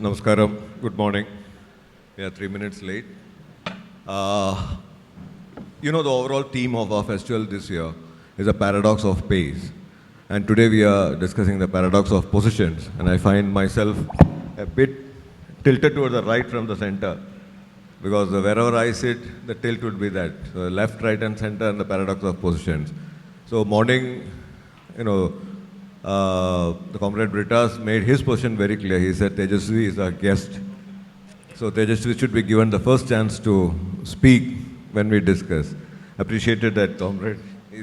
Namaskaram. Good morning. We are 3 minutes late. The overall theme of our festival this year is a paradox of pace. And today we are discussing the paradox of positions. And I find myself a bit tilted towards the right from the center. Because wherever I sit, the tilt would be that. So left, right, and center, and the paradox of positions. So morning, the comrade Brittas made his position very clear. He said Tejasvi is our guest. So Tejasvi should be given the first chance to speak when we discuss. Appreciated that, comrade.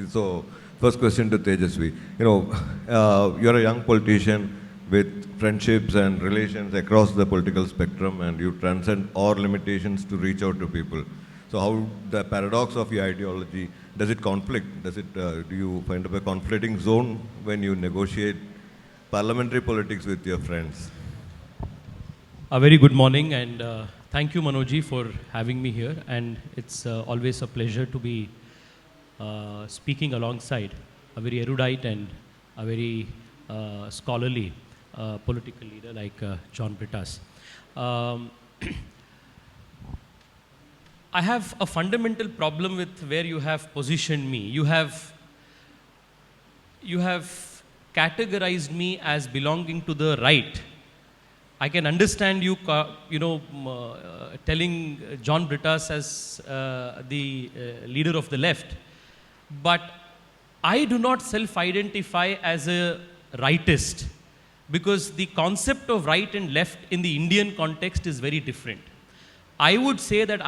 So first question to Tejasvi. You're a young politician with friendships and relations across the political spectrum, and you transcend all limitations to reach out to people. So how the paradox of your ideology, does it conflict? Do you find a conflicting zone when you negotiate parliamentary politics with your friends? A very good morning, and thank you, Manojji, for having me here. And it's always a pleasure to be speaking alongside a very erudite and a very scholarly political leader like John Brittas. I have a fundamental problem with where you have positioned me. You have categorized me as belonging to the right. I can understand you, telling John Brittas as the leader of the left, but I do not self-identify as a rightist, because the concept of right and left in the Indian context is very different. I would say that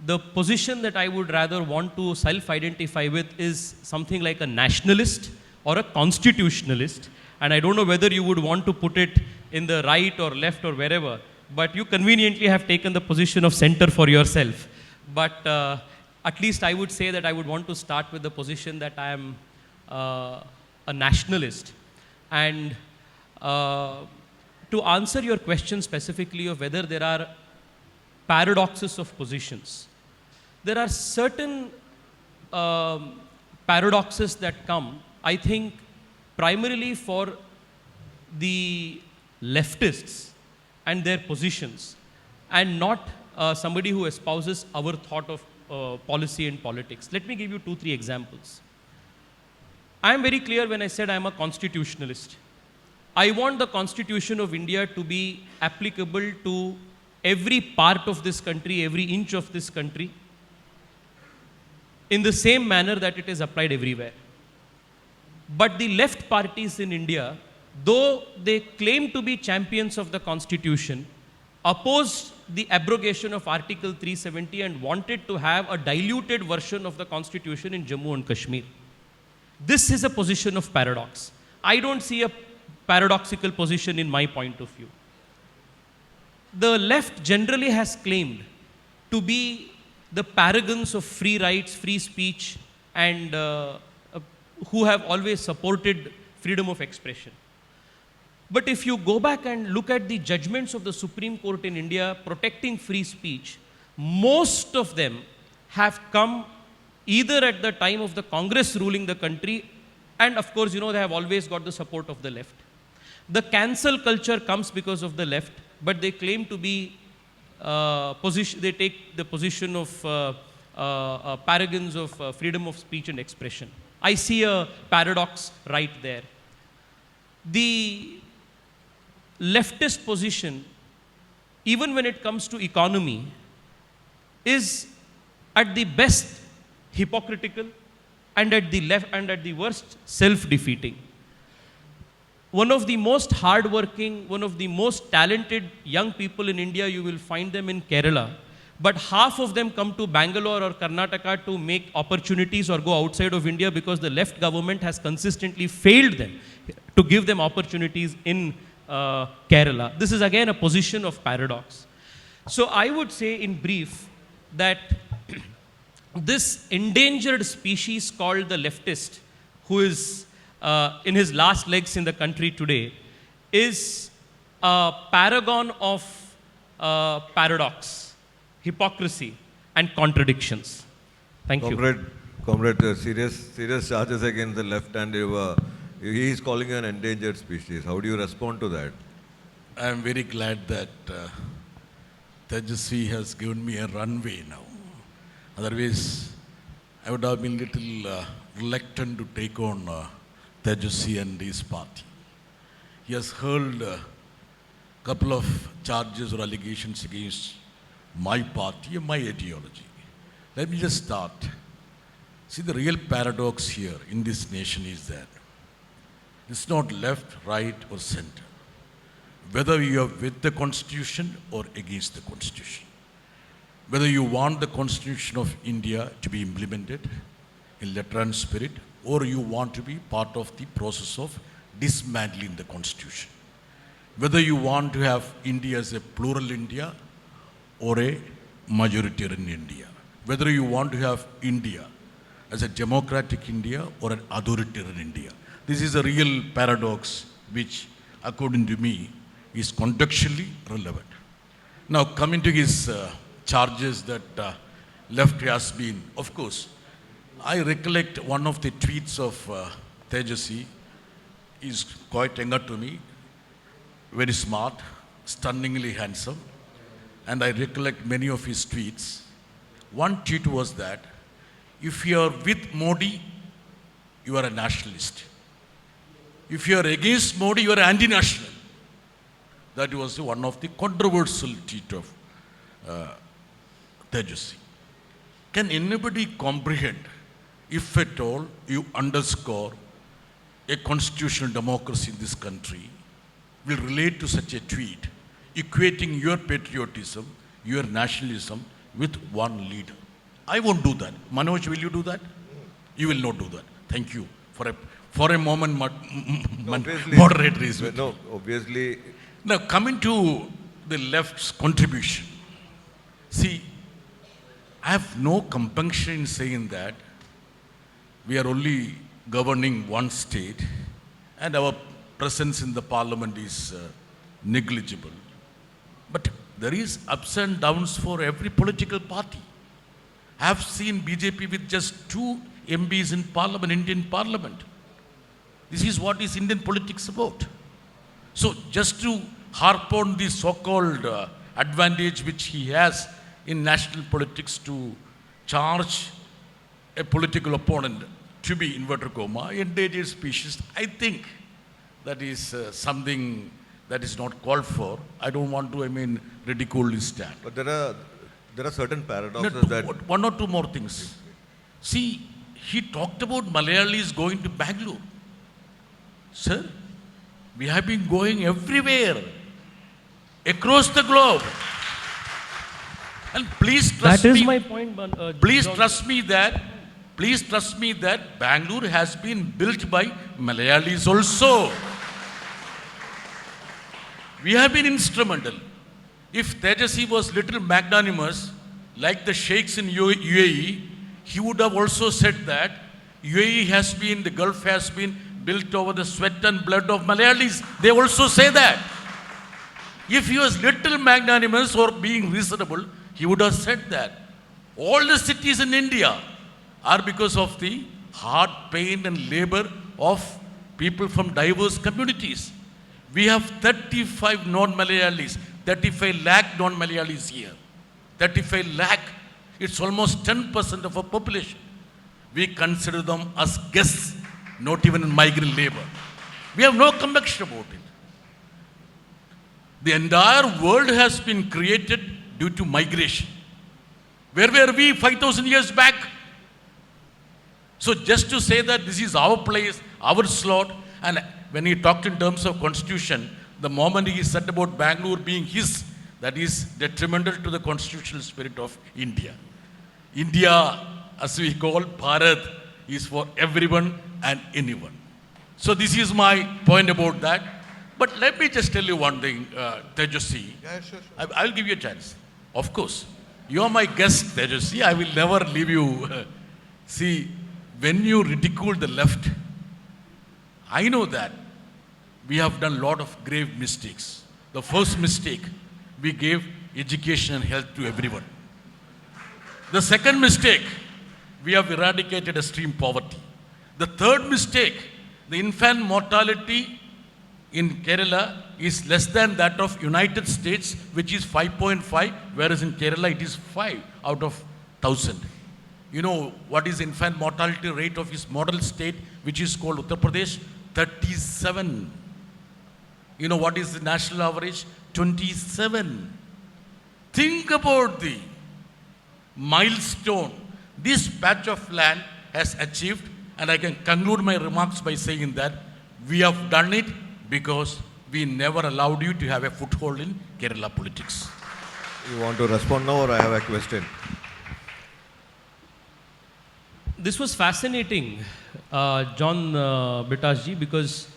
the position that I would rather want to self-identify with is something like a nationalist or a constitutionalist. And I don't know whether you would want to put it in the right or left or wherever, but you conveniently have taken the position of center for yourself. But at least I would say that I would want to start with the position that I am a nationalist. And to answer your question specifically of whether there are paradoxes of positions, there are certain paradoxes that come, I think, primarily for the leftists and their positions, and not somebody who espouses our thought of policy and politics. Let me give you 2-3 examples. I am very clear when I said I am a constitutionalist. I want the Constitution of India to be applicable to every part of this country, every inch of this country, in the same manner that it is applied everywhere. But the left parties in India, though they claim to be champions of the Constitution, opposed the abrogation of Article 370 and wanted to have a diluted version of the Constitution in Jammu and Kashmir. This is a position of paradox. I don't see a paradoxical position in my point of view. The left generally has claimed to be the paragons of free rights, free speech, and who have always supported freedom of expression. But if you go back and look at the judgments of the Supreme Court in India protecting free speech, most of them have come either at the time of the Congress ruling the country, and of course, they have always got the support of the left. The cancel culture comes because of the left, but they claim to be they take the position of paragons of freedom of speech and expression. I see a paradox right there. The leftist position, even when it comes to economy, is at the best hypocritical, and at the worst self-defeating. One of the most hardworking, one of the most talented young people in India, you will find them in Kerala. But half of them come to Bangalore or Karnataka to make opportunities or go outside of India because the left government has consistently failed them to give them opportunities in Kerala. This is again a position of paradox. So I would say in brief that this endangered species called the leftist, who is in his last legs in the country today, is a paragon of paradox, hypocrisy, and contradictions. Thank you. Comrade, serious charges against the left, and he is calling you an endangered species. How do you respond to that? I am very glad that Tejasvi has given me a runway now. Otherwise, I would have been little reluctant to take on Tejasvi and his party. He has hurled a couple of charges or allegations against my party and my ideology. Let me just start. See, the real paradox here in this nation is that it's not left, right, or center. Whether you are with the Constitution or against the Constitution. Whether you want the Constitution of India to be implemented in letter and spirit, or you want to be part of the process of dismantling the Constitution. Whether you want to have India as a plural India or a majoritarian India. Whether you want to have India as a democratic India or an authoritarian India. This is a real paradox which, according to me, is contextually relevant. Now, coming to his charges that left has been, of course, I recollect one of the tweets of Tejasvi is quite younger to me, very smart, stunningly handsome, and I recollect many of his tweets. One tweet was that, if you are with Modi, you are a nationalist. If you are against Modi, you are anti-national. That was one of the controversial tweets of Tejasvi. Can anybody comprehend, if at all you underscore a constitutional democracy in this country, will relate to such a tweet, equating your patriotism, your nationalism with one leader? I won't do that. Manoj, will you do that? You will not do that. Thank you. For a moment, moderate reason. No, obviously. Now, coming to the left's contribution. See, I have no compunction in saying that we are only governing one state and our presence in the parliament is negligible. But there is ups and downs for every political party. I have seen BJP with just 2 MPs in parliament, Indian parliament. This is what is Indian politics about. So just to harp on the so-called advantage which he has in national politics to charge a political opponent to be, inverted comma, endangered species, I think that is something that is not called for. I don't want to, ridicule his stand. But there are certain paradoxes No, that... One or two more things. See, he talked about Malayalis going to Bangalore. Sir, we have been going everywhere, across the globe. And please trust me. That is my point, Please trust me that Bangalore has been built by Malayalis also. We have been instrumental. If Tejasvi was little magnanimous, like the sheikhs in UAE, he would have also said that the Gulf has been built over the sweat and blood of Malayalis. They also say that. If he was little magnanimous or being reasonable, he would have said that. All the cities in India are because of the hard pain and labor of people from diverse communities. We have 35 non-Malayalis, 35 lakh non-Malayalis here. 35 lakh, it's almost 10% of our population. We consider them as guests, not even in migrant labor. We have no compunction about it. The entire world has been created due to migration. Where were we 5,000 years back? So just to say that this is our place, our slot, and when he talked in terms of constitution, the moment he said about Bangalore being his, that is detrimental to the constitutional spirit of India. India, as we call Bharat, is for everyone and anyone. So this is my point about that. But let me just tell you one thing, Tejasvi. Yeah, sure. I'll give you a chance. Of course. You are my guest, Tejasvi. I will never leave you. See, when you ridicule the left, I know that we have done a lot of grave mistakes. The first mistake, we gave education and health to everyone. The second mistake, we have eradicated extreme poverty. The third mistake, the infant mortality in Kerala is less than that of United States, which is 5.5, whereas in Kerala it is 5 out of 1,000. You know what is infant mortality rate of his model state, which is called Uttar Pradesh? 37. You know what is the national average? 27. Think about the milestone this patch of land has achieved, and I can conclude my remarks by saying that we have done it because we never allowed you to have a foothold in Kerala politics. You want to respond now or I have a question? This was fascinating, John Brittas ji, because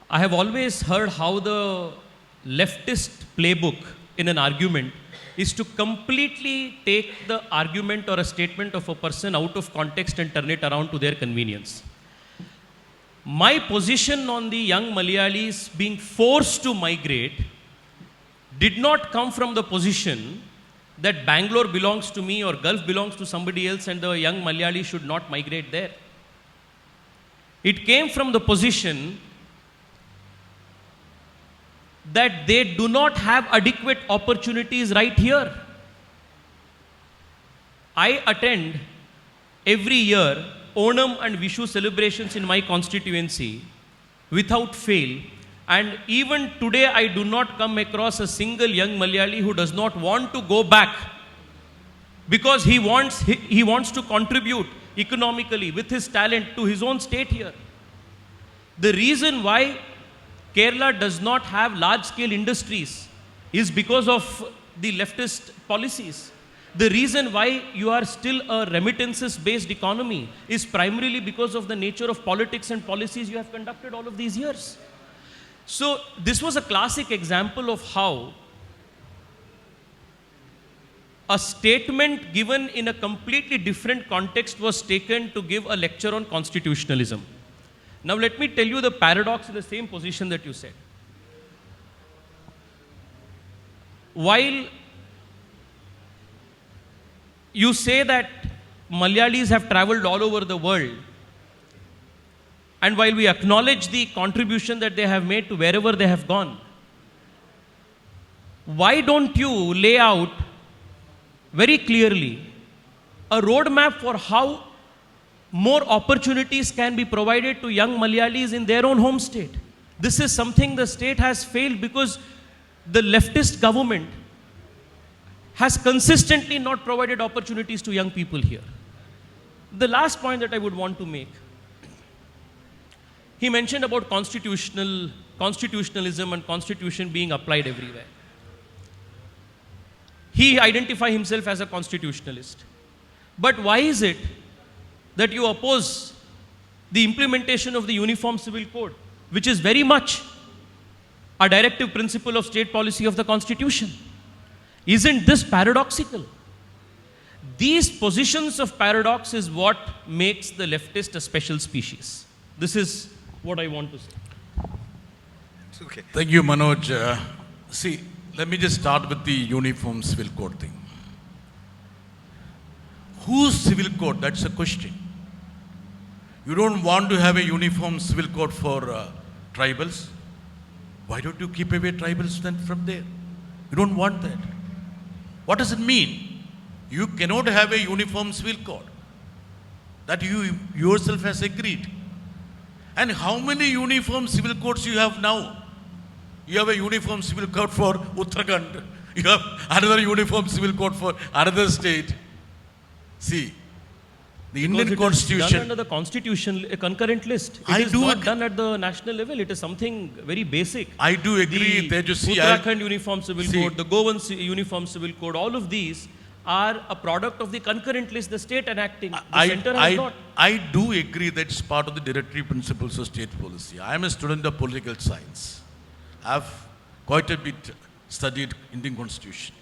I have always heard how the leftist playbook in an argument is to completely take the argument or a statement of a person out of context and turn it around to their convenience. My position on the young Malayalis being forced to migrate did not come from the position that Bangalore belongs to me or Gulf belongs to somebody else and the young Malayali should not migrate there. It came from the position that they do not have adequate opportunities right here. I attend every year Onam and Vishu celebrations in my constituency without fail, and even today I do not come across a single young Malayali who does not want to go back because he wants to contribute economically with his talent to his own state here. The reason why Kerala does not have large-scale industries is because of the leftist policies. The reason why you are still a remittances-based economy is primarily because of the nature of politics and policies you have conducted all of these years. So this was a classic example of how a statement given in a completely different context was taken to give a lecture on constitutionalism. Now let me tell you the paradox in the same position that you said. While you say that Malayalis have traveled all over the world, and while we acknowledge the contribution that they have made to wherever they have gone, why don't you lay out very clearly a roadmap for how more opportunities can be provided to young Malayalis in their own home state? This is something the state has failed because the leftist government has consistently not provided opportunities to young people here. The last point that I would want to make, he mentioned about constitutionalism and constitution being applied everywhere. He identifies himself as a constitutionalist. But why is it that you oppose the implementation of the Uniform Civil Code, which is very much a directive principle of state policy of the Constitution? Isn't this paradoxical? These positions of paradox is what makes the leftist a special species. This is what I want to say. Okay. Thank you, Manoj. See, let me just start with the Uniform Civil Code thing. Whose civil code? That's a question. You don't want to have a uniform civil code for tribals? Why don't you keep away tribals then from there? You don't want that. What does it mean? You cannot have a uniform civil code. That you yourself has agreed. And how many uniform civil codes you have now? You have a uniform civil code for Uttarakhand. You have another uniform civil code for another state. See, the Indian Constitution. Done under the Constitution, a concurrent list. It is not done at the national level. It is something very basic. I do agree. The Uttarakhand Uniform Civil Code, the Goan Uniform Civil Code, all of these are a product of the concurrent list, the state enacting. The center has not. I do agree that it's part of the directory principles of state policy. I am a student of political science. I've quite a bit studied Indian Constitution.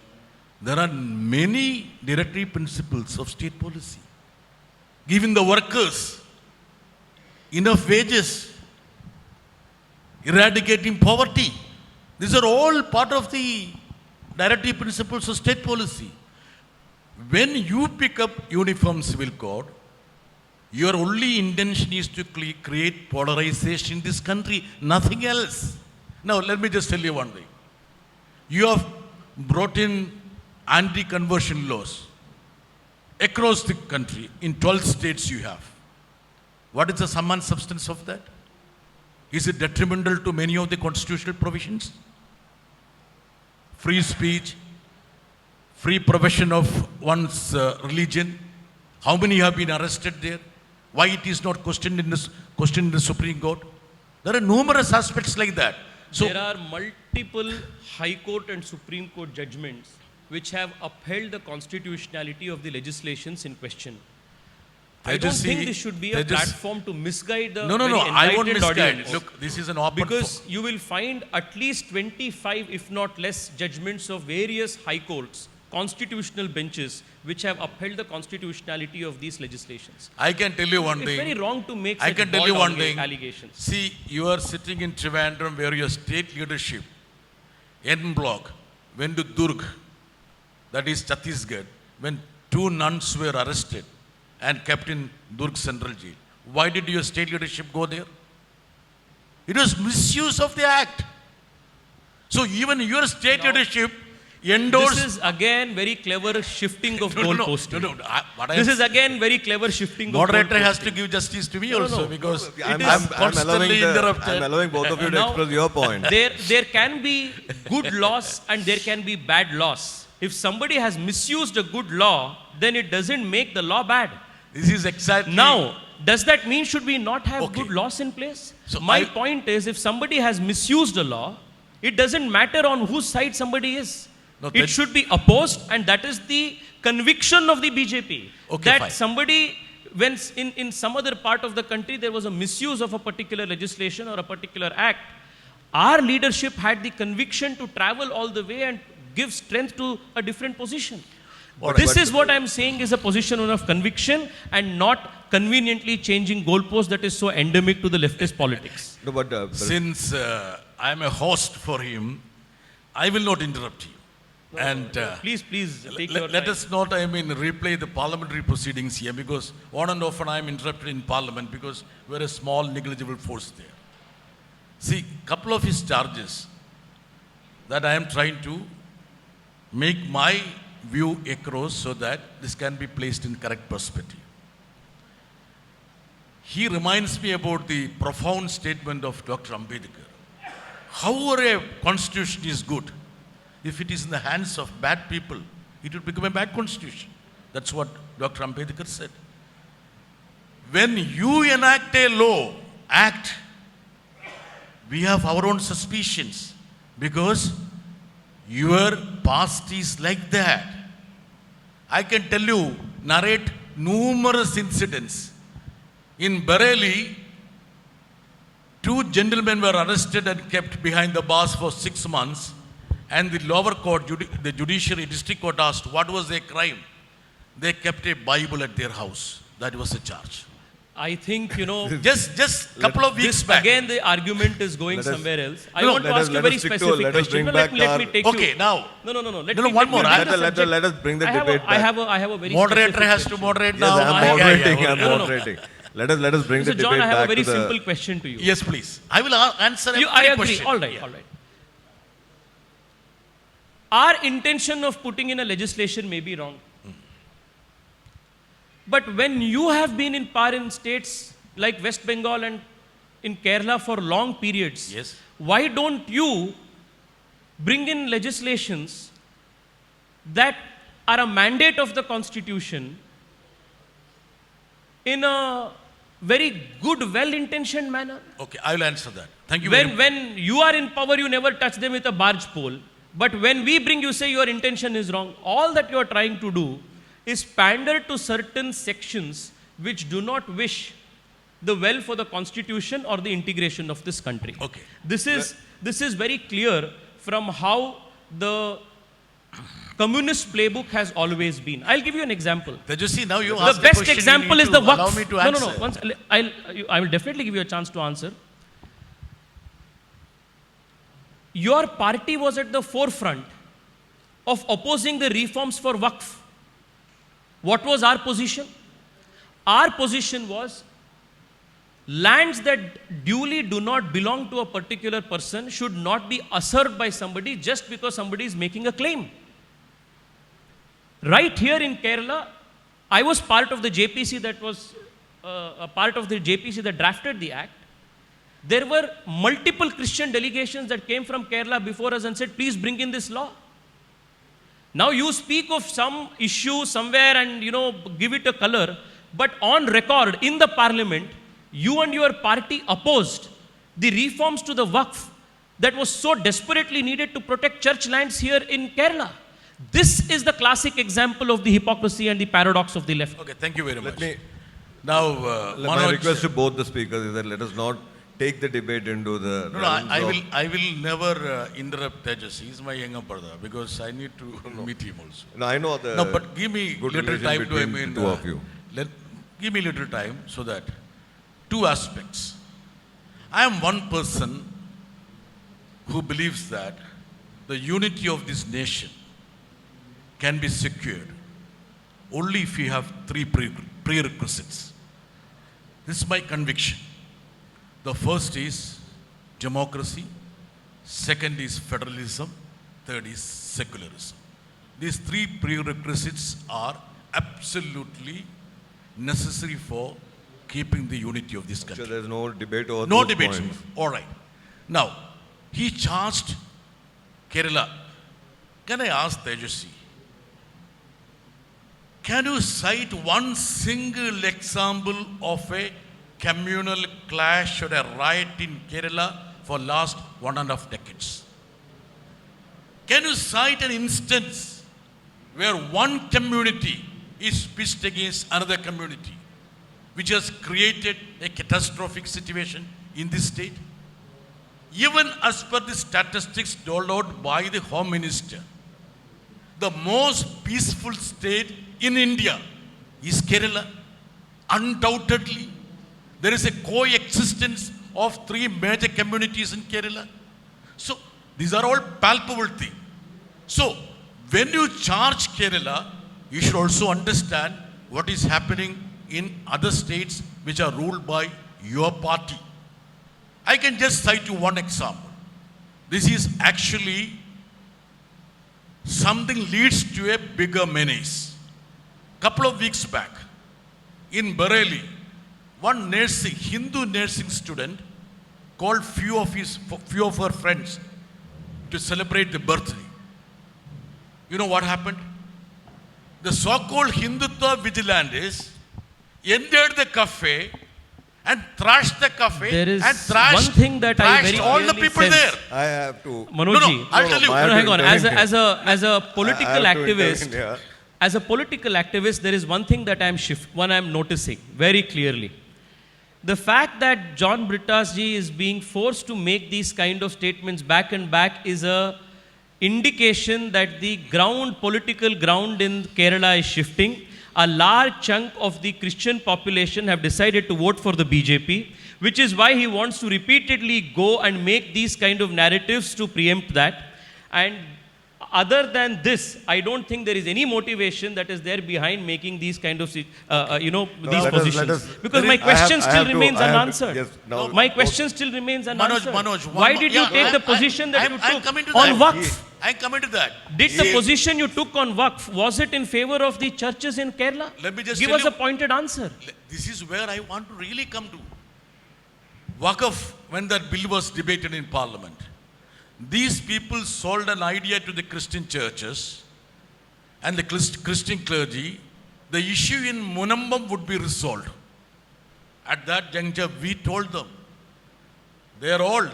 There are many directory principles of state policy. Giving the workers enough wages, eradicating poverty. These are all part of the directory principles of state policy. When you pick up Uniform Civil Code, your only intention is to create polarization in this country, nothing else. Now, let me just tell you one thing. You have brought in anti-conversion laws across the country. In 12 states you have. What is the sum and substance of that? Is it detrimental to many of the constitutional provisions? Free speech, free profession of one's religion. How many have been arrested there? Why it is not questioned in the Supreme Court? There are numerous aspects like that. So there are multiple High Court and Supreme Court judgments which have upheld the constitutionality of the legislations in question. I don't think this should be a platform to misguide the No, I won't misguide. audience. Look, this is an open Because you will find at least 25, if not less, judgments of various high courts, constitutional benches, which have upheld the constitutionality of these legislations. I can tell you one It's thing. very wrong to make I such can tell you one bold thing. allegations. See, you are sitting in Trivandrum where your state leadership, N block, went to Durg, that is Chhattisgarh, when 2 nuns were arrested and kept in Durg Central Jail. Why did your state leadership go there? It was misuse of the act. So even your state leadership endorsed. This is again very clever shifting of goalposting. No. This is again very clever shifting Moderator of goalposting. has to give justice to me also because I'm constantly interrupted. I'm allowing both of you to Now, express your point. There can be good laws and there can be bad laws. If somebody has misused a good law, then it doesn't make the law bad. This is exactly. Now, does that mean should we not have Okay. good laws in place? So My point is, if somebody has misused a law, it doesn't matter on whose side somebody is. No, It that- should be opposed, and that is the conviction of the BJP. Okay, that fine. somebody, when in some other part of the country there was a misuse of a particular legislation or a particular act, our leadership had the conviction to travel all the way and give strength to a different position. All right, This but- is what I'm saying is a position of conviction and not conveniently changing goalposts that is so endemic to the leftist politics. No, but, Since I am a host for him, I will not interrupt you. And Please take your let time. us not, replay the parliamentary proceedings here because on and often I am interrupted in parliament because we are a small negligible force there. See, couple of his charges that I am trying to make my view across so that this can be placed in correct perspective. He reminds me about the profound statement of Dr. Ambedkar. However a constitution is good, if it is in the hands of bad people, it will become a bad constitution. That's what Dr. Ambedkar said. When you enact a law, we have our own suspicions because your past is like that. I can tell you, narrate numerous incidents. In Bareilly, 2 gentlemen were arrested and kept behind the bars for 6 months. And the lower court, the judiciary district court asked, what was their crime? They kept a Bible at their house. That was the charge. I think, Just couple of weeks back. again the argument is going Let us- somewhere else. I No, want to let us- ask you a let very us stick to- specific let us question. bring No, back let me our- take Okay, you. now. No. Let No, me one take more. you I- back to the let subject. us bring the I have debate a, back. I have a very Moderator specific has to question. moderate Yes, now. I'm moderating. Yeah, I'm yeah. moderating. Let us bring the Mr. debate John, I have a back very to the. simple question to you. Yes, please. I will answer every I agree. question. All right. Our intention of putting in a legislation may be wrong. But when you have been in power in states like West Bengal and in Kerala for long periods, Yes. why don't you bring in legislations that are a mandate of the Constitution in a very good, well-intentioned manner? Okay, I will answer that. Thank you very much. When you are in power, you never touch them with a barge pole. But when we bring, you say your intention is wrong. All that you are trying to do is pander to certain sections which do not wish the well for the Constitution or the integration of this country. Okay. This is very clear from how the communist playbook has always been. I'll give you an example. Tejasvi, now you The asked best question, example you is need the to allow Waqf. me to No. answer. I will definitely give you a chance to answer. Your party was at the forefront of opposing the reforms for Waqf. What was our position? Our position was lands that duly do not belong to a particular person should not be usurped by somebody just because somebody is making a claim. Right here in Kerala, I was part of the JPC that was a part of the JPC that drafted the act. There were multiple Christian delegations that came from Kerala before us and said, please bring in this law. Now you speak of some issue somewhere and, give it a color, but on record in the parliament, you and your party opposed the reforms to the Waqf that was so desperately needed to protect church lands here in Kerala. This is the classic example of the hypocrisy and the paradox of the left. Okay, thank you very much. me- Now, My Manoj, request to both the speakers is that let us not take the debate into the. no, I will never interrupt Tejas. He's my younger brother because I need to meet him also. No, I know the. No, but give me good little relation time to, between the two of you. Give me little time so that two aspects. I am one person who believes that the unity of this nation can be secured only if we have three prerequisites. This is my conviction. The first is democracy, second is federalism, third is secularism. These three prerequisites are absolutely necessary for keeping the unity of this country. So there's no debate over No those debates. points. All right. Now, he charged Kerala. Can I ask Tejasvi? Can you cite one single example of a communal clash or a riot in Kerala for last 1.5 decades? Can you cite an instance where one community is pitched against another community, which has created a catastrophic situation in this state? Even as per the statistics doled out by the Home Minister, the most peaceful state in India is Kerala. Undoubtedly, there is a coexistence of three major communities in Kerala. So, these are all palpable things. So, when you charge Kerala, you should also understand what is happening in other states which are ruled by your party. I can just cite you one example. This is actually something leads to a bigger menace. Couple of weeks back, in Bareilly, one Hindu nursing student called few of her friends to celebrate the birthday. You know what happened? The so-called Hindutva vigilantes entered the cafe and trashed the cafe There is and trashed, one thing that I very all the clearly people sense. there. I have to. Manojji, I'll tell you. I have to hang on. intervene As a political I have to activist, intervene here. as a political activist, there is one thing that I'm noticing very clearly. The fact that John Brittas ji is being forced to make these kind of statements back and back is a indication that the political ground in Kerala is shifting. A large chunk of the Christian population have decided to vote for the BJP, which is why he wants to repeatedly go and make these kind of narratives to preempt that. And other than this, I don't think there is any motivation that is there behind making these kind of, these positions. Because my question still remains unanswered. My question still remains unanswered. Manoj, Why did you take the position that you took on Waqf? I'm coming to that. Did the position you took on Waqf, was it in favor of the churches in Kerala? Let me just give tell us you- a pointed answer. This is where I want to really come to. Waqf, when that bill was debated in Parliament, these people sold an idea to the Christian churches and the Christian clergy. The issue in Munambam would be resolved. At that juncture, we told them,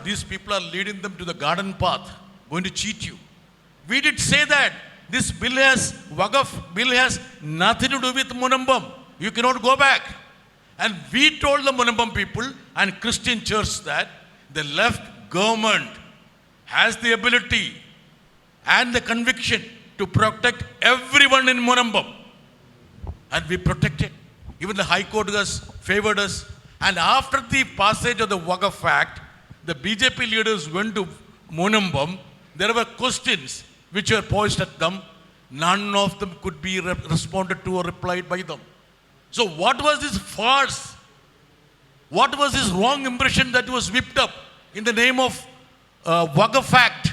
these people are leading them to the garden path, going to cheat you. We did say that this Waqf bill has nothing to do with Munambam. You cannot go back. And we told the Munambam people and Christian church that the left government has the ability and the conviction to protect everyone in Munambam. And we protected. Even the High Court has favored us. And after the passage of the Waqf Act, the BJP leaders went to Munambam. There were questions which were posed at them. None of them could be responded to or replied by them. So what was this farce? What was his wrong impression that was whipped up in the name of Waqf Act,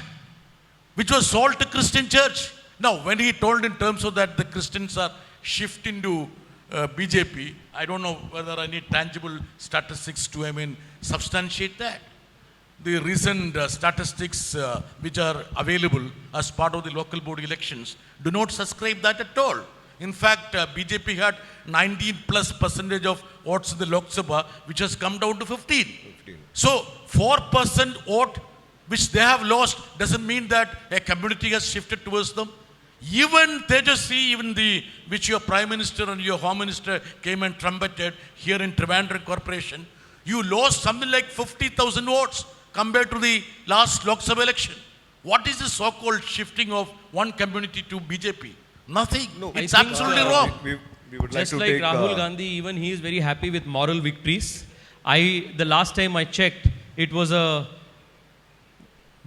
which was sold to Christian church? Now, when he told in terms of that the Christians are shifting to BJP, I don't know whether I need tangible statistics to, substantiate that. The recent statistics which are available as part of the local body elections do not subscribe that at all. In fact, BJP had 19+% of votes in the Lok Sabha, which has come down to 15. So, 4% vote which they have lost doesn't mean that a community has shifted towards them. Even Tejasvi, which your Prime Minister and your Home Minister came and trumpeted here in Trivandrum Corporation, you lost something like 50,000 votes compared to the last Lok Sabha election. What is the so-called shifting of one community to BJP? Nothing. No, it's absolutely wrong. We would Just like to take Rahul Gandhi, even he is very happy with moral victories. The last time I checked, it was a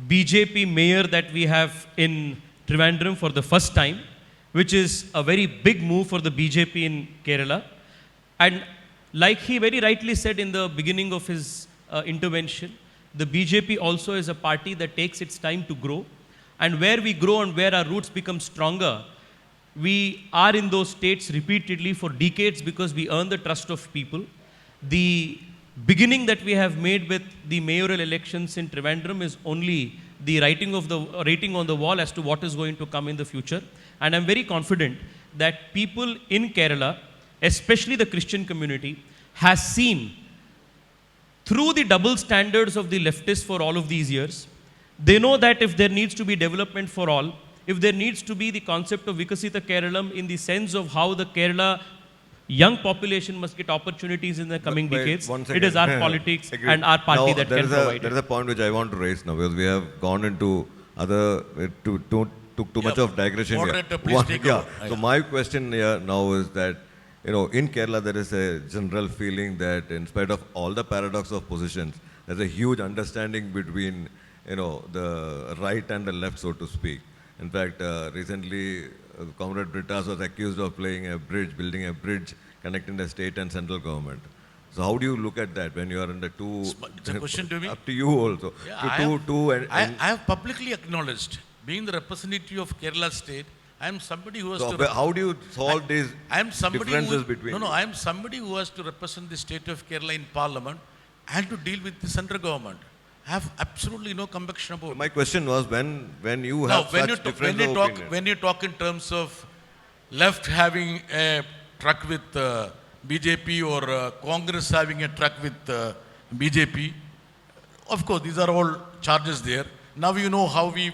BJP mayor that we have in Trivandrum for the first time, which is a very big move for the BJP in Kerala. And like he very rightly said in the beginning of his intervention, the BJP also is a party that takes its time to grow. And where we grow and where our roots become stronger, we are in those states repeatedly for decades because we earn the trust of people. The beginning that we have made with the mayoral elections in Trivandrum is only the writing on the wall as to what is going to come in the future. And I'm very confident that people in Kerala, especially the Christian community, has seen through the double standards of the leftists for all of these years. They know that if there needs to be development for all, if there needs to be the concept of Vikasita Keralam in the sense of how the Kerala young population must get opportunities in the coming decades, it is our politics and our party that can provide There is a point which I want to raise now, because we have gone into other, took too much of digression here. Moderator, please take over. So my question here now is that, in Kerala there is a general feeling that in spite of all the paradox of positions, there's a huge understanding between, the right and the left, so to speak. In fact, recently, Comrade Brittas was accused of building a bridge connecting the state and central government. So how do you look at that when you are in the two? It's a question to me. Up to you also. Yeah, I have publicly acknowledged, being the representative of Kerala state, I am somebody who has to. How do you solve these differences between? I am somebody who has to represent the state of Kerala in Parliament and to deal with the central government. I have absolutely no conviction about it. My question was when you have such difference of opinion. When you talk in terms of left having a truck with BJP or Congress having a truck with BJP, of course these are all charges there. Now you know how we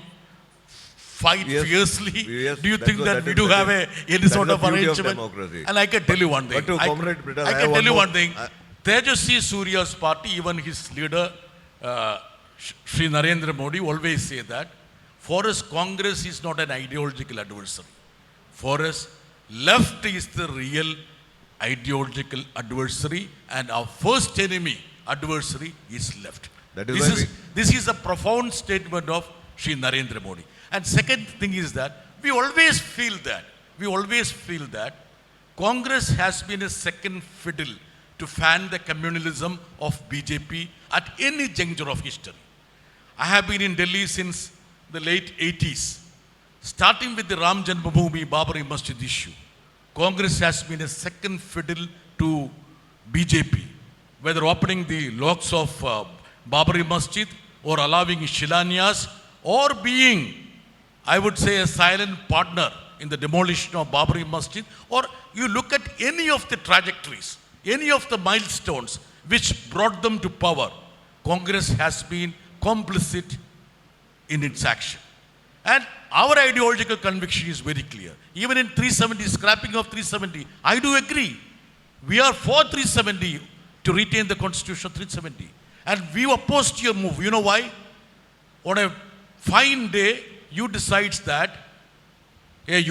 fight fiercely. Yes, do you think that we do have any sort of arrangement? And I can tell you one thing. I can tell you one thing. Tejasvi Surya's party, even his leader, Sri Narendra Modi, always say that for us Congress is not an ideological adversary. For us, left is the real ideological adversary, and our first adversary is left. This is a profound statement of Sri Narendra Modi. And second thing is that we always feel that Congress has been a second fiddle to fan the communalism of BJP at any juncture of history. I have been in Delhi since the late 80s, starting with the Ram Janmabhoomi Babri Masjid issue. Congress has been a second fiddle to BJP, whether opening the locks of Babri Masjid or allowing Shilanyas, or being, I would say, a silent partner in the demolition of Babri Masjid. Or you look at any of the trajectories, any of the milestones which brought them to power, Congress has been complicit in its action. And our ideological conviction is very clear. Even in 370, scrapping of 370, I do agree. We are for 370 to retain the constitution of 370. And we opposed your move. You know why? On a fine day, you decides that a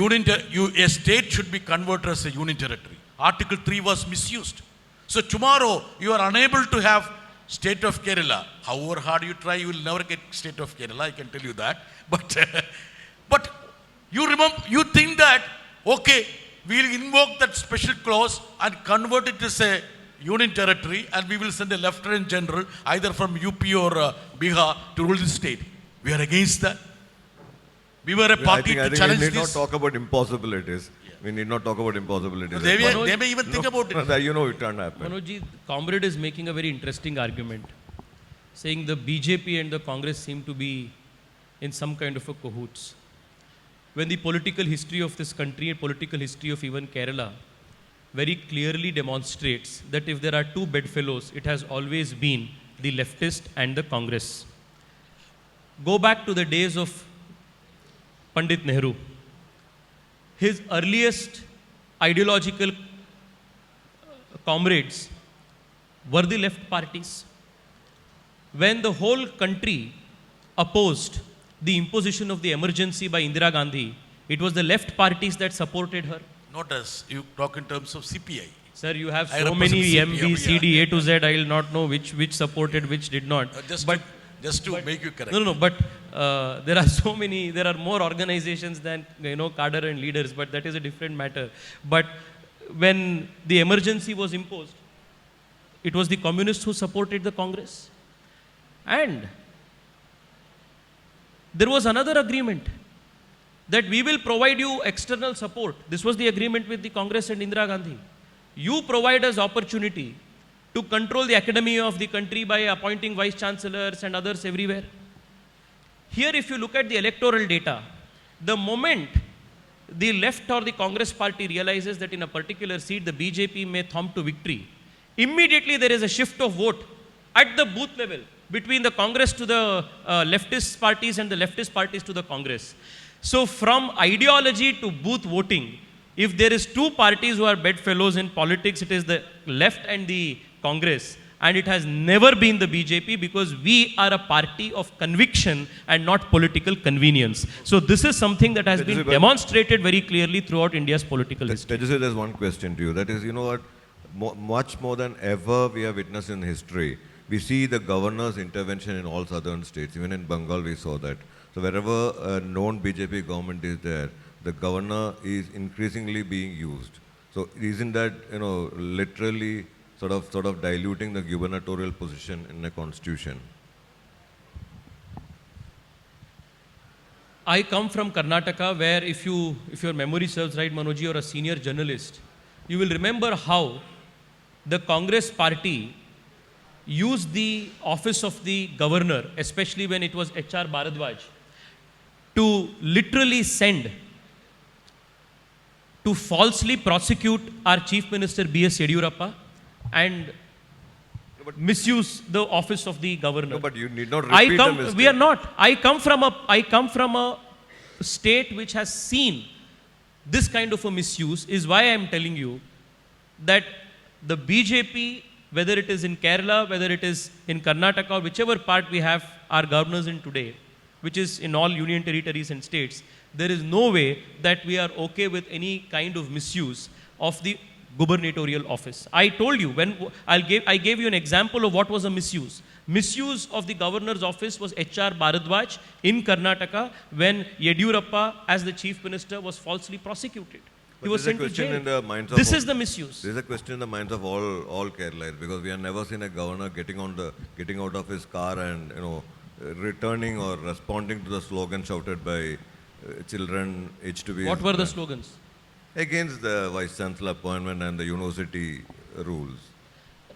state should be converted as a union territory. Article 3 was misused. So tomorrow, you are unable to have state of Kerala. However hard you try, you will never get state of Kerala, I can tell you that. But you think that, okay, we will invoke that special clause and convert it as a union territory and we will send a lieutenant general either from UP or Bihar to rule the state. We are against that. We were a party I to think challenge we need this. not talk about impossibilities. We need not talk about impossibilities. They may even think about it. You know it can't happen. Manojji, comrade is making a very interesting argument, saying the BJP and the Congress seem to be in some kind of a cahoots. When the political history of this country and political history of even Kerala very clearly demonstrates that if there are two bedfellows, it has always been the leftist and the Congress. Go back to the days of Pandit Nehru. His earliest ideological comrades were the left parties. When the whole country opposed the imposition of the emergency by Indira Gandhi, it was the left parties that supported her. Not us. You talk in terms of CPI. Sir, you have I so many represent MB, CPI. CD, A to Z, I will not know which supported, which did not. Just to make you correct. No, but there are so many, there are more organizations than, cadre and leaders, but that is a different matter. But when the emergency was imposed, it was the communists who supported the Congress. And there was another agreement that we will provide you external support. This was the agreement with the Congress and Indira Gandhi. You provide us opportunity to control the academia of the country by appointing vice chancellors and others everywhere. Here, if you look at the electoral data, the moment the left or the Congress party realizes that in a particular seat the BJP may thumb to victory, immediately there is a shift of vote at the booth level between the Congress to the leftist parties and the leftist parties to the Congress. So from ideology to booth voting, if there is two parties who are bedfellows in politics, it is the left and the Congress, and it has never been the BJP, because we are a party of conviction and not political convenience. So this is something that has been demonstrated very clearly throughout India's political history. Tejasvi, there's one question to you. That is, you know what, much more than ever we have witnessed in history, we see the governor's intervention in all southern states. Even in Bengal we saw that. So wherever a known BJP government is there, the governor is increasingly being used. So isn't that, literally sort of diluting the gubernatorial position in a constitution? I come from Karnataka, where if your memory serves right, Manojji, you're a senior journalist, you will remember how the Congress party used the office of the governor, especially when it was H.R. Bharadwaj, to literally send to falsely prosecute our Chief Minister B.S. Yediyurappa and misuse the office of the governor. No, but you need not repeat the mistake. We are not. I come from a state which has seen this kind of a misuse, is why I am telling you that the BJP, whether it is in Kerala, whether it is in Karnataka, or whichever part we have our governors in today, which is in all union territories and states, there is no way that we are okay with any kind of misuse of the gubernatorial office. I told you, I gave you an example of what was a misuse. Misuse of the governor's office was H.R. Bharadwaj in Karnataka when Yediyurappa, as the chief minister, was falsely prosecuted. He was sent to jail. This is the misuse. There is a question in the minds of all Keralites, because we have never seen a governor getting out of his car and returning or responding to the slogan shouted by children aged to be. What were the slogans? Against the vice chancellor appointment and the university rules.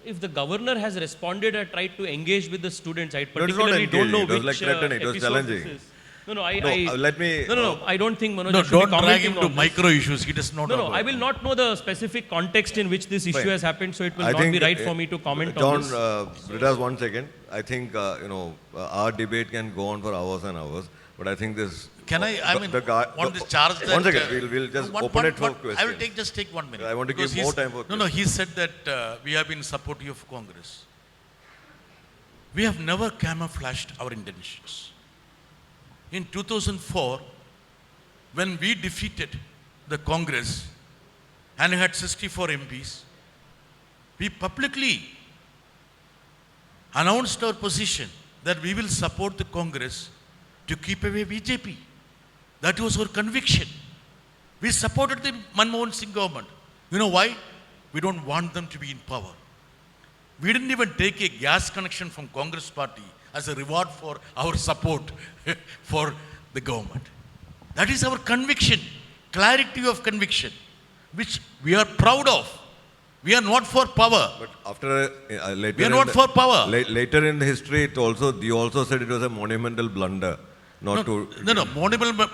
If the governor has responded or tried to engage with the students, I No, it was not particularly don't know engaging. It was which like threatening. It was episode challenging. this is. No, I don't think Manoj No, should be don't drag commenting him to on this. micro issues. He does not know. No, I will not know the specific context in which this issue Fine. has happened, so it will I not think, be right for me to comment on John, this. Brittas, 1 second. I think, our debate can go on for hours and hours, but I think this... Can I want to charge that... 1 second, we'll just open it for questions. I will just take 1 minute. I want to give more time for questions. No, he said that we have been supportive of Congress. We have never camouflaged our intentions. In 2004, when we defeated the Congress and had 64 MPs, we publicly announced our position that we will support the Congress to keep away BJP. That was our conviction. We supported the Manmohan Singh government. You know why? We don't want them to be in power. We didn't even take a gas connection from Congress party as a reward for our support for the government. That is our conviction, clarity of conviction, which we are proud of. We are not for power. But after later, We are not for power. Later in the history, you also said it was a monumental blunder, not to. No.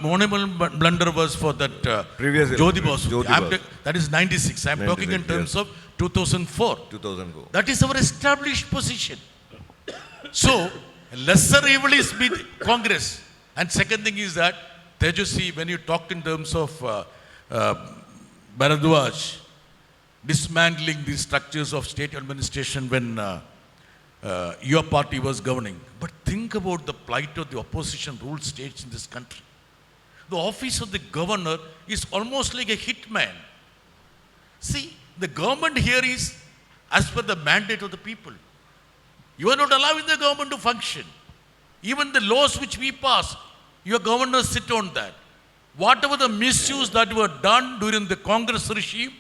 Monumental blunder was for that Previous Jyoti Jyoti Basu. That is 96. I am talking in 96, terms yes. of 2004. 2004. That is our established position. So, lesser evil is with Congress. And second thing is that, Tejasvi, when you talked in terms of Bharadwaj, dismantling the structures of state administration when your party was governing. But think about the plight of the opposition ruled states in this country. The office of the governor is almost like a hitman. See, the government here is as per the mandate of the people. You are not allowing the government to function. Even the laws which we pass, your governors sit on that. Whatever the misuse that were done during the Congress regime,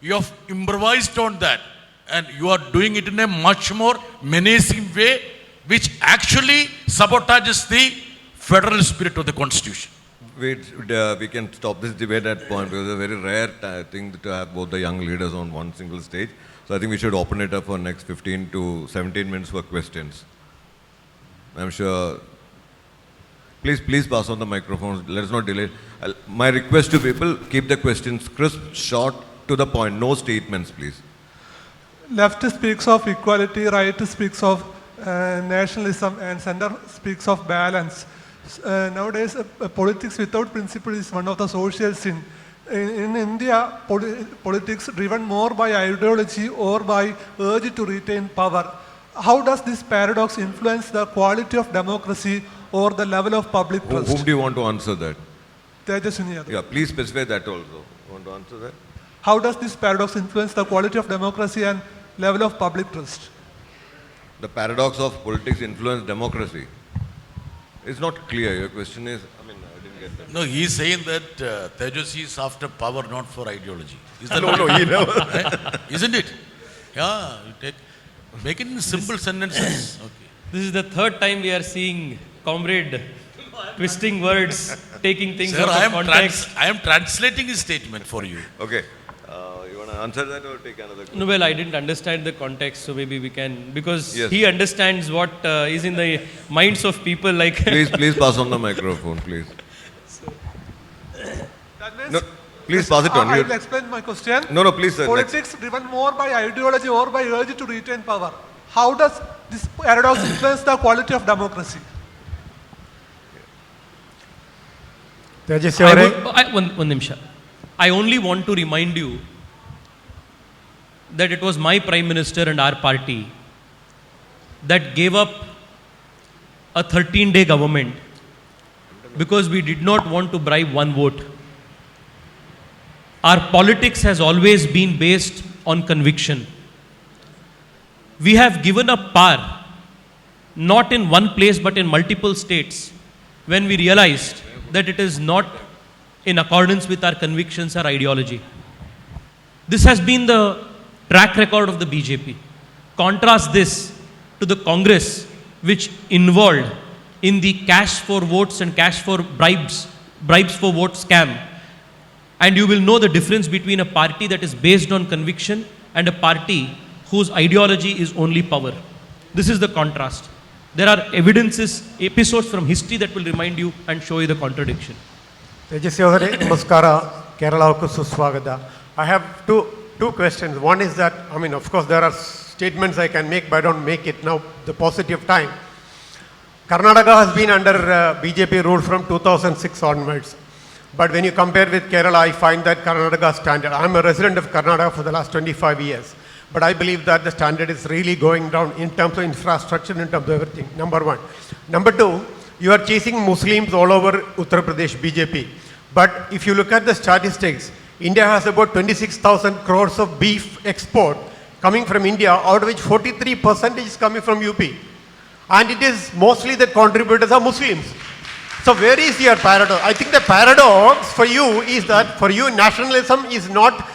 you have improvised on that. And you are doing it in a much more menacing way, which actually sabotages the federal spirit of the Constitution. We can stop this debate at point because it's a very rare thing to have both the young leaders on one single stage. So I think we should open it up for next 15 to 17 minutes for questions. I'm sure. Please pass on the microphones. Let us not delay. My request to people, keep the questions crisp, short, to the point. No statements, please. Left speaks of equality, right speaks of nationalism, and center speaks of balance. Nowadays, politics without principle is one of the social sin. In India, politics driven more by ideology or by urge to retain power. How does this paradox influence the quality of democracy or the level of public trust? Whom do you want to answer that? Tejasvi Surya. Yeah, please specify that also. Want to answer that? How does this paradox influence the quality of democracy and level of public trust? The paradox of politics influence democracy. It's not clear. Your question is, I didn't get that. No, he is saying that Tejasvi is after power, not for ideology. Is that No, he never. Isn't it? Yeah, make it in simple sentences. Okay. This is the third time we are seeing comrade twisting words, taking things Sir, out of context. I am translating his statement for you. Okay. You want to answer that or take another question? No, well, I didn't understand the context, so maybe we can, because Yes. he understands what is in the minds of people like... Please pass on the microphone, please. That means No, please pass it on. I will explain my question. No, please, sir. Politics driven more by ideology or by urge to retain power. How does this paradox influence the quality of democracy? One nimsha. I only want to remind you that it was my Prime Minister and our party that gave up a 13-day government because we did not want to bribe one vote. Our politics has always been based on conviction. We have given up power, not in one place but in multiple states, when we realized that it is not in accordance with our convictions or ideology. This has been the track record of the BJP. Contrast this to the Congress, which involved in the cash for votes and cash for bribes for vote scam. And you will know the difference between a party that is based on conviction and a party whose ideology is only power. This is the contrast. There are episodes from history that will remind you and show you the contradiction. Tejasvi, namaskara, Kerala Suswagada. I have two questions. One is that, of course, there are statements I can make, but I don't make it now, the positive time. Karnataka has been under BJP rule from 2006 onwards. But when you compare with Kerala, I find that Karnataka standard, I'm a resident of Karnataka for the last 25 years. But I believe that the standard is really going down in terms of infrastructure, in terms of everything, number one. Number two, you are chasing Muslims all over Uttar Pradesh, BJP. But if you look at the statistics, India has about 26,000 crores of beef export coming from India, out of which 43% is coming from UP. And it is mostly the contributors are Muslims. So where is your paradox? I think the paradox for you is that for you nationalism is not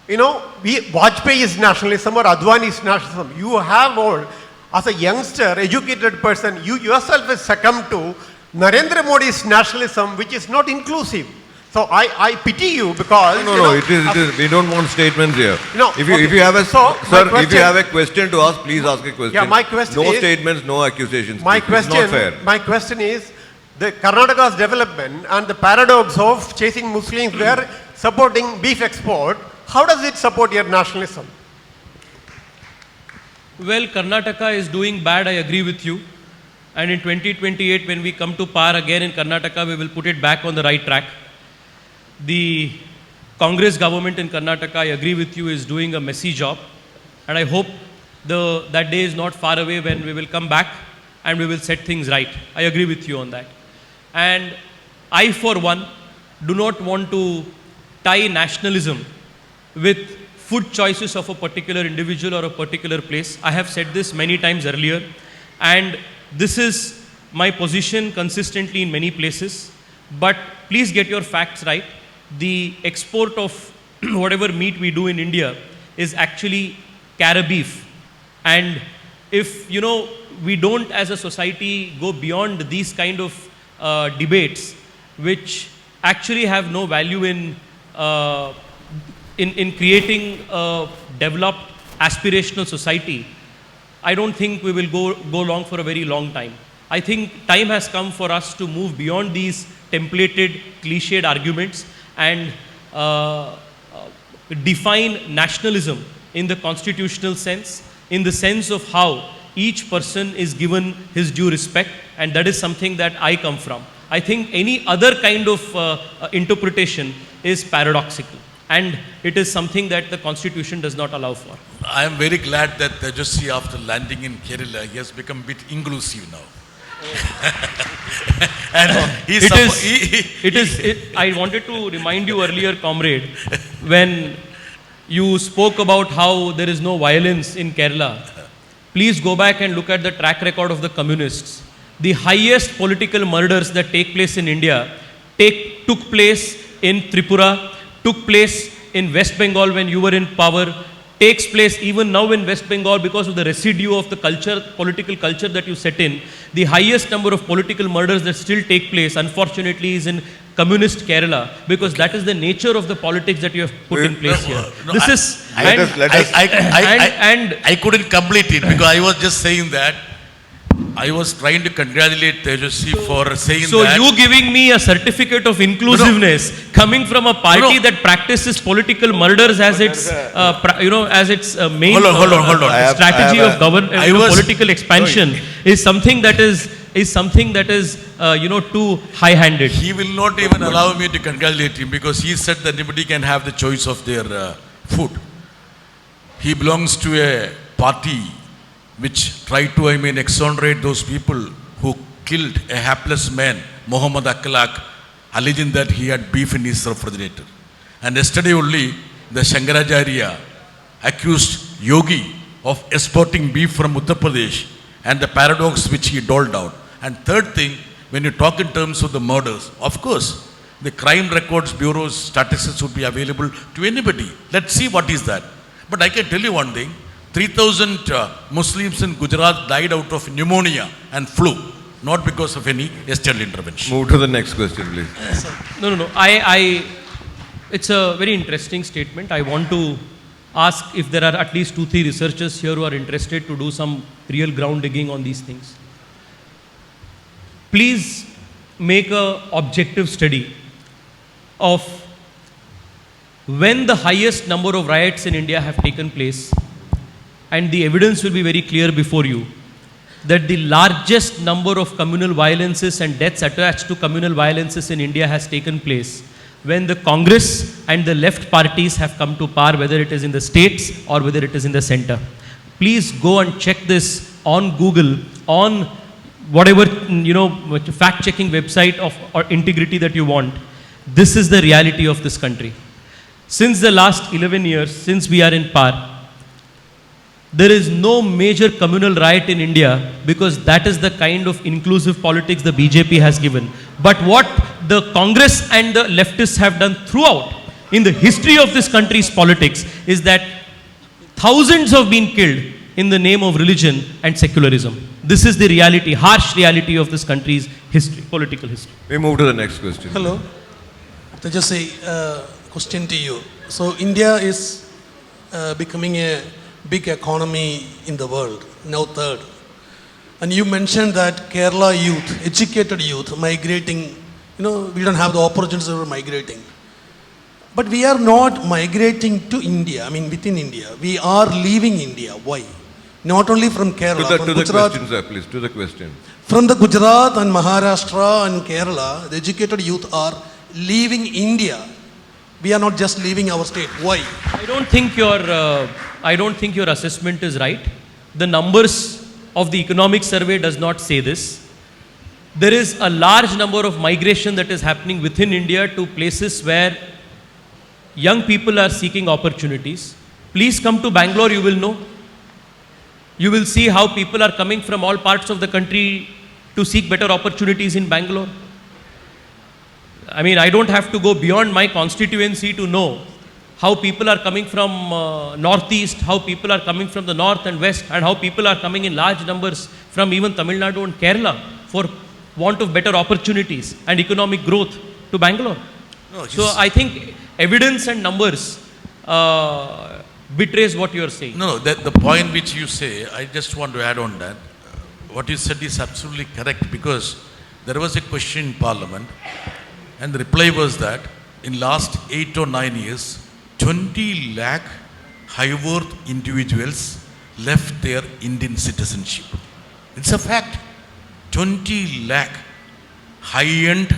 you know, Vajpayee is nationalism or Advani is nationalism. You have all, as a youngster, educated person, you yourself have succumbed to Narendra Modi's nationalism, which is not inclusive. So I pity you because No, it is. We don't want statements here. No, if okay. you have a So, sir, my if you have a question to ask, please ask a question. Yeah, my question no is- statements, no accusations. My please. It's not fair. question is, the Karnataka's development and the paradox of chasing Muslims where supporting beef export, how does it support your nationalism? Well, Karnataka is doing bad, I agree with you. And in 2028, when we come to power again in Karnataka, we will put it back on the right track. The Congress government in Karnataka, I agree with you, is doing a messy job. And I hope that day is not far away when we will come back and we will set things right. I agree with you on that. And I, for one, do not want to tie nationalism with food choices of a particular individual or a particular place. I have said this many times earlier, and this is my position consistently in many places. But please get your facts right. The export of whatever meat we do in India is actually cara beef. And if, you know, we don't as a society go beyond these kind of debates, which actually have no value in creating a developed aspirational society, I don't think we will go long for a very long time. I think time has come for us to move beyond these templated, cliched arguments and define nationalism in the constitutional sense, in the sense of how each person is given his due respect, and that is something that I come from. I think any other kind of interpretation is paradoxical, and it is something that the constitution does not allow for. I am very glad that Tejasvi, after landing in Kerala, he has become a bit inclusive now. And I wanted to remind you earlier, comrade, when you spoke about how there is no violence in Kerala, please go back and look at the track record of the communists. The highest political murders that take place in India took place in Tripura, took place in West Bengal when you were in power, takes place even now in West Bengal because of the residue of the culture, political culture that you set in. The highest number of political murders that still take place, unfortunately, is in communist Kerala, because that is the nature of the politics that you have put in place here. I couldn't complete it because I was just saying that I was trying to congratulate Tejasvi for saying that. So you giving me a certificate of inclusiveness coming from a party that practices political murders as its, as its main Hold on. strategy of political expansion is something that is too high-handed. He will not even allow me to congratulate him because he said that anybody can have the choice of their food. He belongs to a party which tried to, exonerate those people who killed a hapless man, Muhammad Akalak, alleging that he had beef in his refrigerator. And yesterday only, the Shankaracharya accused Yogi of exporting beef from Uttar Pradesh and the paradox which he doled out. And third thing, when you talk in terms of the murders, of course, the Crime Records Bureau's statistics would be available to anybody. Let's see what is that. But I can tell you one thing. 3,000 Muslims in Gujarat died out of pneumonia and flu, not because of any external intervention. Move to the next question, please. No. It's a very interesting statement. I want to ask if there are at least 2-3 researchers here who are interested to do some real ground digging on these things. Please make an objective study of when the highest number of riots in India have taken place, and the evidence will be very clear before you that the largest number of communal violences and deaths attached to communal violences in India has taken place when the Congress and the left parties have come to power, whether it is in the states or whether it is in the center. Please go and check this on Google, on whatever fact-checking website or integrity that you want. This is the reality of this country. Since the last 11 years, since we are in power, there is no major communal riot in India because that is the kind of inclusive politics the BJP has given. But what the Congress and the leftists have done throughout in the history of this country's politics is that thousands have been killed in the name of religion and secularism. This is the reality, harsh reality of this country's history, political history. We move to the next question. Hello. Tejasvi, question to you. So India is becoming a big economy in the world, now third. And you mentioned that Kerala youth, educated youth, migrating, we don't have the opportunities of migrating. But we are not migrating to India, within India. We are leaving India. Why? Not only from Kerala, To the question, sir, please, to the question. From the Gujarat and Maharashtra and Kerala, the educated youth are leaving India. We are not just leaving our state. Why? I don't think your assessment is right. The numbers of the economic survey does not say this. There is a large number of migration that is happening within India to places where young people are seeking opportunities. Please come to Bangalore, you will know. You will see how people are coming from all parts of the country to seek better opportunities in Bangalore. I don't have to go beyond my constituency to know how people are coming from northeast, how people are coming from the north and west, and how people are coming in large numbers from even Tamil Nadu and Kerala for want of better opportunities and economic growth to Bangalore. No, So I think evidence and numbers betrays what you are saying. No, the point which you say, I just want to add on that. What you said is absolutely correct, because there was a question in Parliament and the reply was that in last 8 or 9 years, 20 lakh high worth individuals left their Indian citizenship. It's a fact. 20 lakh high-end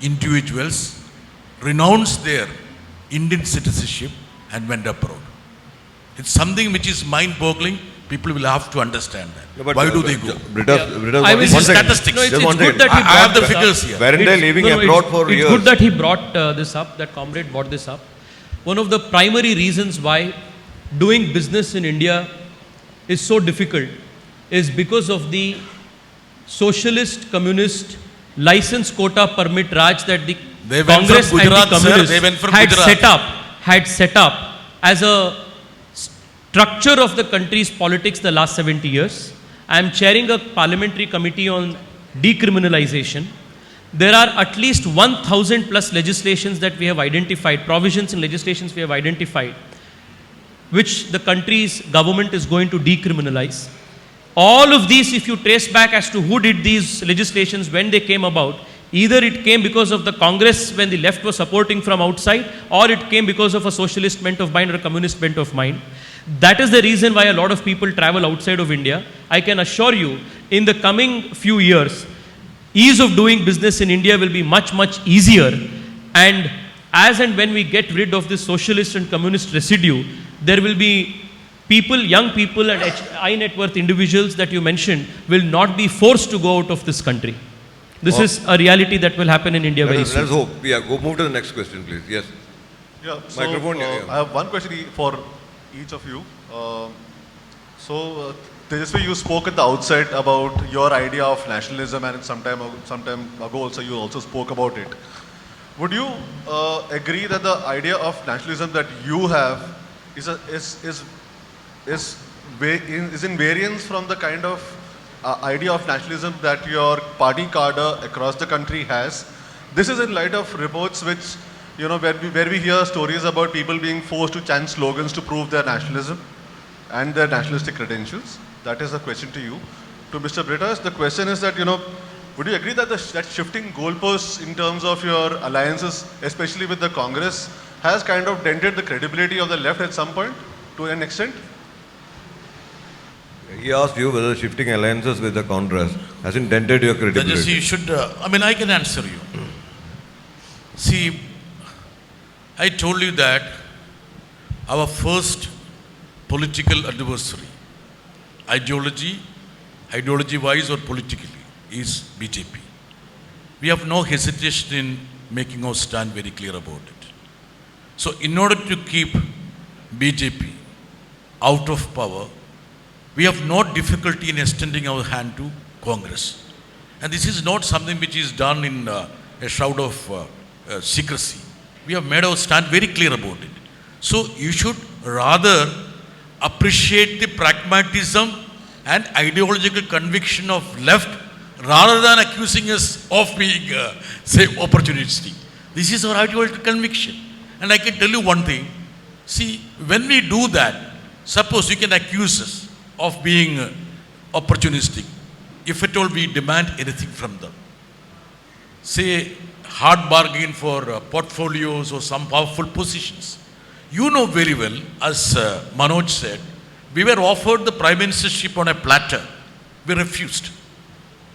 individuals renounced their Indian citizenship and went abroad. It's something which is mind-boggling. People will have to understand that. No, but, Why do they go? Brittas, I will- This is statistics. No, it's Just one good second. that he I have brought the this up. figures here. Weren't they living abroad for years? It's good that he brought this up, that comrade brought this up. One of the primary reasons why doing business in India is so difficult is because of the socialist, communist, license quota permit Raj that the They went Congress from and Gujarat, the sir. communists They went from had Gujarat. set up as a structure of the country's politics the last 70 years. I am chairing a parliamentary committee on decriminalization. There are at least 1,000 plus legislations that we have identified, provisions in legislations we have identified, which the country's government is going to decriminalize. All of these, if you trace back as to who did these legislations, when they came about, either it came because of the Congress when the left was supporting from outside, or it came because of a socialist bent of mind or a communist bent of mind. That is the reason why a lot of people travel outside of India. I can assure you, in the coming few years, ease of doing business in India will be much, much easier. And as and when we get rid of this socialist and communist residue, there will be people, young people and high net worth individuals that you mentioned will not be forced to go out of this country. This is a reality that will happen in India very soon. Let's hope. Yeah, go move to the next question, please. Yes. Yeah, so, Microphone, yeah. I have one question for each of you. Tejasvi, you spoke at the outset about your idea of nationalism, and some time ago also you also spoke about it. Would you agree that the idea of nationalism that you have is in variance from the kind of idea of nationalism that your party cadre across the country has? This is in light of reports which, where we hear stories about people being forced to chant slogans to prove their nationalism and their nationalistic credentials. That is a question to you. To Mr. Brittas, the question is that, would you agree that that shifting goalposts in terms of your alliances, especially with the Congress, has kind of dented the credibility of the left at some point, to an extent? He asked you whether shifting alliances with the Congress hasn't dented your credibility. Tejasvi, you should, I can answer you. See, I told you that our first political adversary, ideology-wise or politically, is BJP. We have no hesitation in making our stand very clear about it. So in order to keep BJP out of power, we have no difficulty in extending our hand to Congress. And this is not something which is done in a shroud of secrecy. We have made our stand very clear about it. So you should rather appreciate the pragmatism and ideological conviction of left rather than accusing us of being, say, opportunistic. This is our ideological conviction. And I can tell you one thing. See, when we do that, suppose you can accuse us of being opportunistic, if at all we demand anything from them. Say, hard bargain for portfolios or some powerful positions. You know very well, as Manoj said, we were offered the prime ministership on a platter. We refused.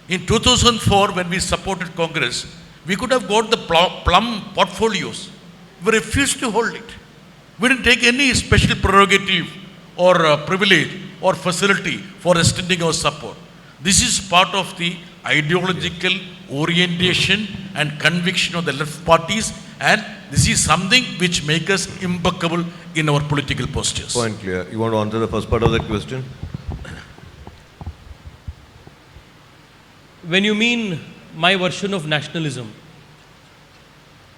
In 2004, when we supported Congress, we could have got the plum portfolios. We refused to hold it. We didn't take any special prerogative or privilege or facility for extending our support. This is part of the ideological orientation and conviction of the left parties, and this is something which makes us impeccable in our political postures. Point clear. You want to answer the first part of that question? When you mean my version of nationalism,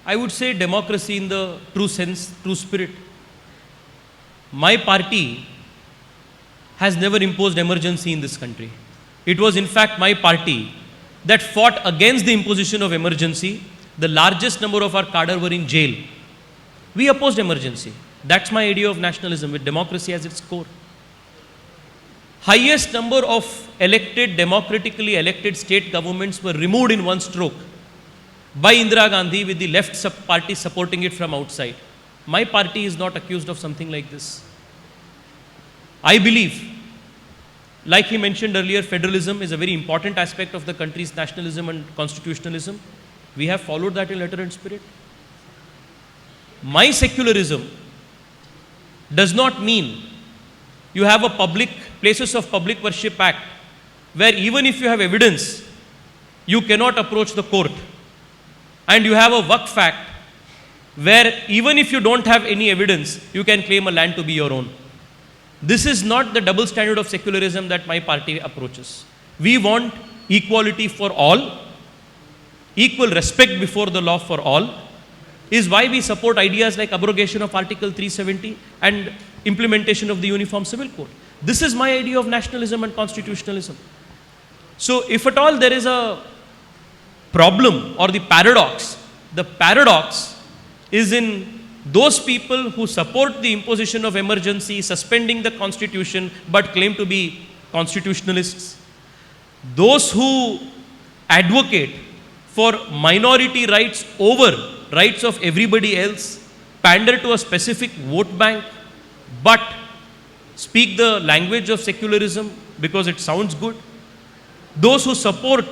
I would say democracy in the true sense, true spirit. My party has never imposed emergency in this country. It was in fact my party that fought against the imposition of emergency. The largest number of our cadre were in jail. We opposed emergency. That's my idea of nationalism, with democracy as its core. Highest number of democratically elected state governments were removed in one stroke by Indira Gandhi, with the left party supporting it from outside. My party is not accused of something like this. I believe, like he mentioned earlier, federalism is a very important aspect of the country's nationalism and constitutionalism. We have followed that in letter and spirit. My secularism does not mean you have a places of public worship act where even if you have evidence, you cannot approach the court. And you have a Waqf Act where even if you don't have any evidence, you can claim a land to be your own. This is not the double standard of secularism that my party approaches. We want equality for all, equal respect before the law for all, is why we support ideas like abrogation of Article 370 and implementation of the Uniform Civil Code. This is my idea of nationalism and constitutionalism. So if at all there is a problem or the paradox is in those people who support the imposition of emergency, suspending the constitution, but claim to be constitutionalists. Those who advocate for minority rights over rights of everybody else, pander to a specific vote bank, but speak the language of secularism because it sounds good. Those who support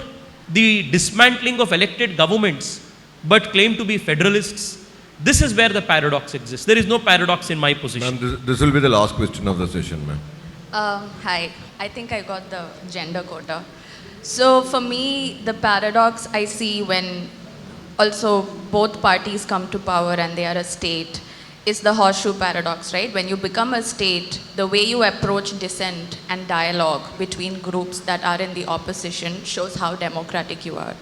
the dismantling of elected governments, but claim to be federalists. This is where the paradox exists. There is no paradox in my position. Ma'am, this will be the last question of the session, ma'am. Hi, I think I got the gender quota. So for me, the paradox I see when also both parties come to power and they are a state is the horseshoe paradox, right? When you become a state, the way you approach dissent and dialogue between groups that are in the opposition shows how democratic you are.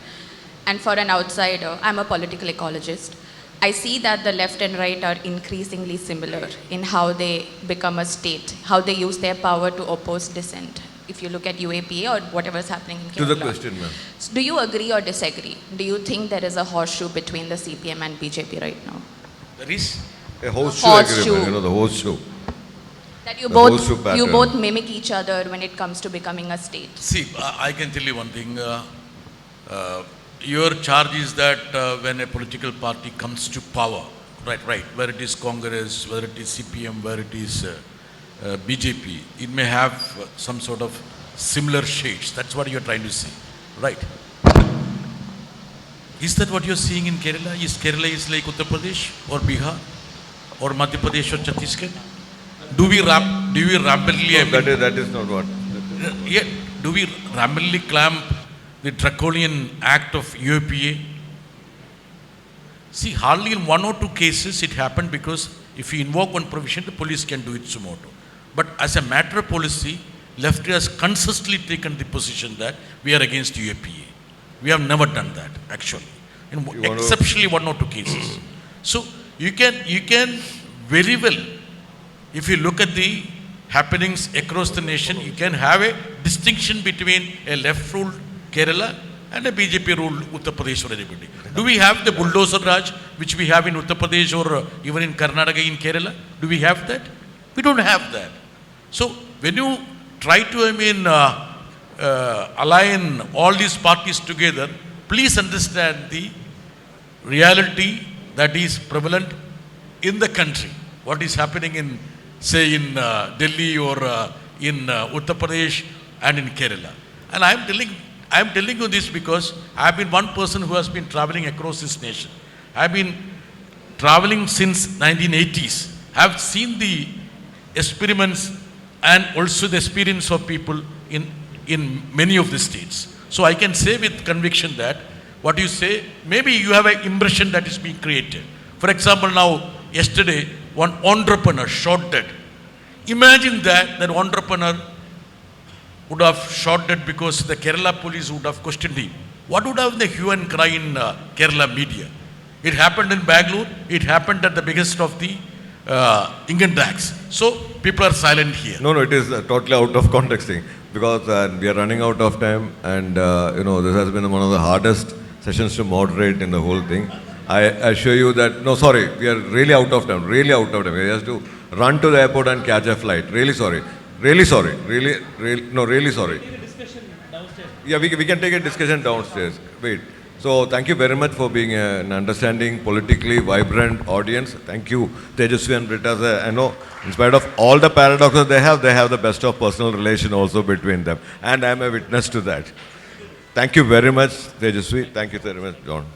And for an outsider, I'm a political ecologist, I see that the left and right are increasingly similar in how they become a state, how they use their power to oppose dissent. If you look at UAPA or whatever is happening in Kerala. To the question, ma'am. So do you agree or disagree? Do you think there is a horseshoe between the CPM and BJP right now? There is A horseshoe Horseshoe. agreement, the horseshoe. That The horseshoe pattern. you both mimic each other when it comes to becoming a state. See, I can tell you one thing. Your charge is that when a political party comes to power, right, whether it is Congress, whether it is CPM, whether it is BJP, it may have some sort of similar shades. That's what you're trying to say, right? Is that what you're seeing in Kerala? Is Kerala like Uttar Pradesh or Bihar or Madhya Pradesh or Chhattisgarh? Do we rampantly... No, that is not what... Yeah, do we rampantly clamp the draconian act of UAPA? See, hardly in one or two cases it happened because if you invoke one provision, the police can do it suo motu. But as a matter of policy, left has consistently taken the position that we are against UAPA. We have never done that, actually. In exceptionally one or two cases. So, You can very well, if you look at the happenings across the nation, you can have a distinction between a left-ruled Kerala and a BJP-ruled Uttar Pradesh or anybody. Do we have the bulldozer Raj, which we have in Uttar Pradesh or even in Karnataka, in Kerala? Do we have that? We don't have that. So when you try to, align all these parties together, please understand the reality that is prevalent in the country. What is happening in, say, in Delhi or in Uttar Pradesh and in Kerala. And I am telling you this because I have been one person who has been traveling across this nation. I have been traveling since 1980s. I have seen the experiments and also the experience of people in many of the states. So I can say with conviction that what you say, maybe you have an impression that is being created. For example, now, yesterday, one entrepreneur shot dead. Imagine that entrepreneur would have shot dead because the Kerala police would have questioned him. What would have been the hue and cry in Kerala media? It happened in Bangalore. It happened at the biggest of the income tax. So people are silent here. No, it is totally out of context thing because we are running out of time, and this has been one of the hardest sessions to moderate in the whole thing. I assure you that, no, sorry, we are really out of time, really out of time. We have to run to the airport and catch a flight. Really sorry. Really sorry. Really sorry. Yeah, we can take a discussion downstairs. Wait. So thank you very much for being an understanding, politically vibrant audience. Thank you, Tejasvi and Brittas. I know, in spite of all the paradoxes they have the best of personal relation also between them. And I am a witness to that. Thank you very much, Tejasvi. Thank you very much, John.